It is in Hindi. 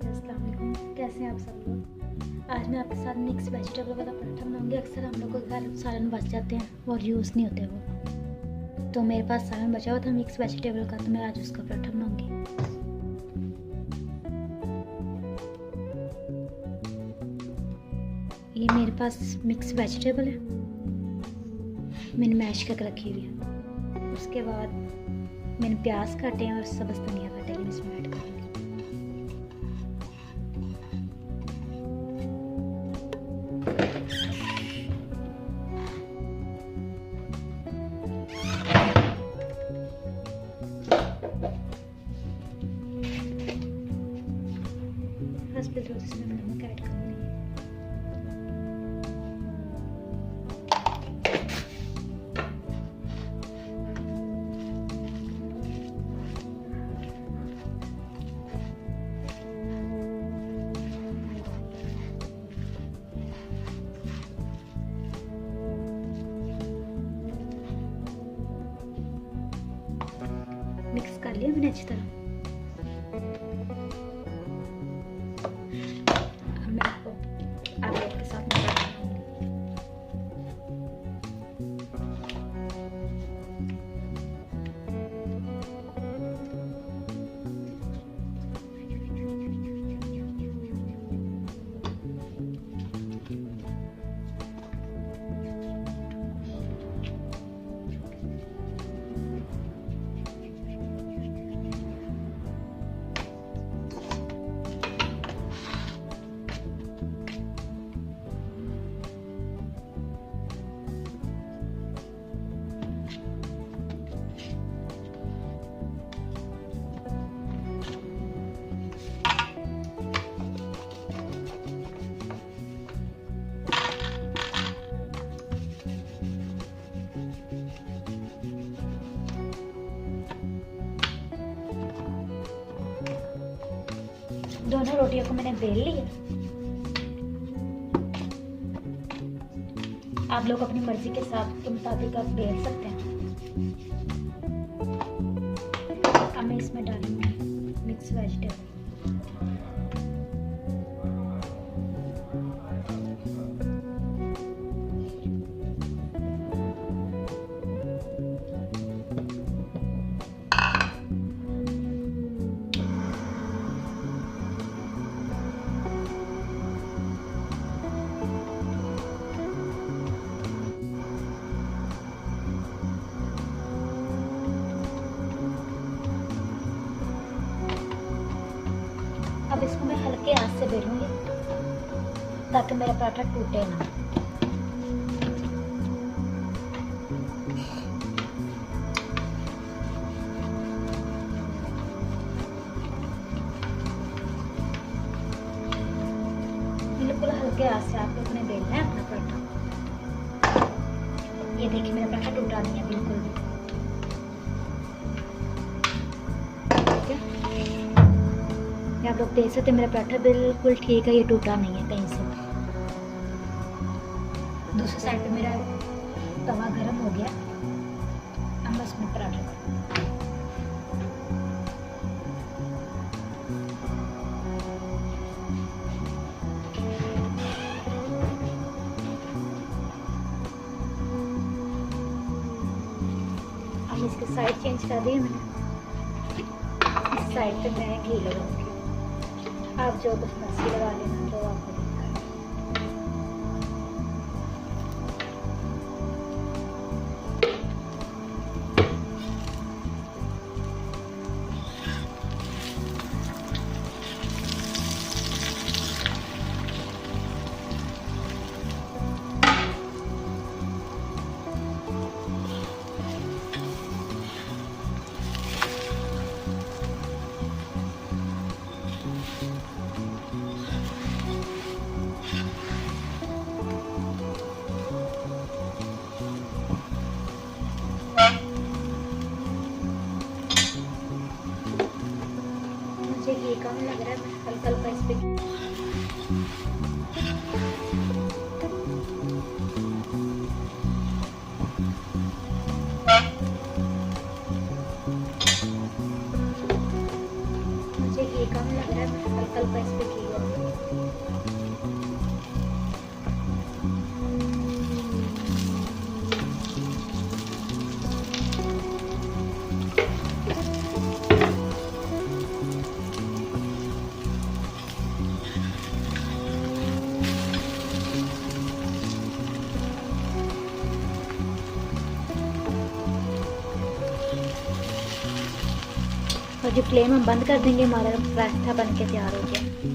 अस्सलाम वालेकुम। कैसे हैं आप सब लोग। आज मैं आपके साथ मिक्स वेजिटेबल वाला पराठा बनाऊंगी। अक्सर हम लोग के घर सालन बच जाते हैं और यूज़ नहीं होते वो, तो मेरे पास सालन बचा हुआ था मिक्स वेजिटेबल का, तो मैं आज उसका पराठा बनाऊंगी। ये मेरे पास मिक्स वेजिटेबल है, मैंने मैश करके रखी हुई है। उसके बाद मैंने प्याज काटे हैं और सब्ज़ धनिया काटे हैं, इसमें ऐड करूँगी। बस फिर थोड़ा इसमें नमक ऐड करूँगी। मिक्स कर लिया मैंने अच्छी तरह। अब मैं आपको आलू के साथ मिक्स दोनों रोटियों को मैंने बेल लिया। आप लोग अपनी मर्जी के मुताबिक आप बेल सकते हैं। अब मैं इसमें डालूंगी मिक्स वेजिटेबल। अब इसको मैं हल्के आंच से बेलूंगी ताकि मेरा पराठा टूटे ना। बिल्कुल हल्के आंच से आप लोग ने बेलना है अपना पराठा। ये देखिए मेरा पराठा टूटा नहीं है बिल्कुल भी। आप लोग देख सकते हैं मेरा पराठा बिल्कुल ठीक है, ये टूटा नहीं है कहीं से। दूसरी साइड पे मेरा तवा गर्म हो गया। अब मैं इसमें पराठा अब इसके साइड चेंज कर दी मैंने। इस साइड पे मैं घी लगाऊंगी। आप जो कुछ मर्जी लगा लेना जो आपको दिखता है। गैस पे की है। और जो फ्लेम हम बंद कर देंगे, हमारा पराठा बन के तैयार हो गया।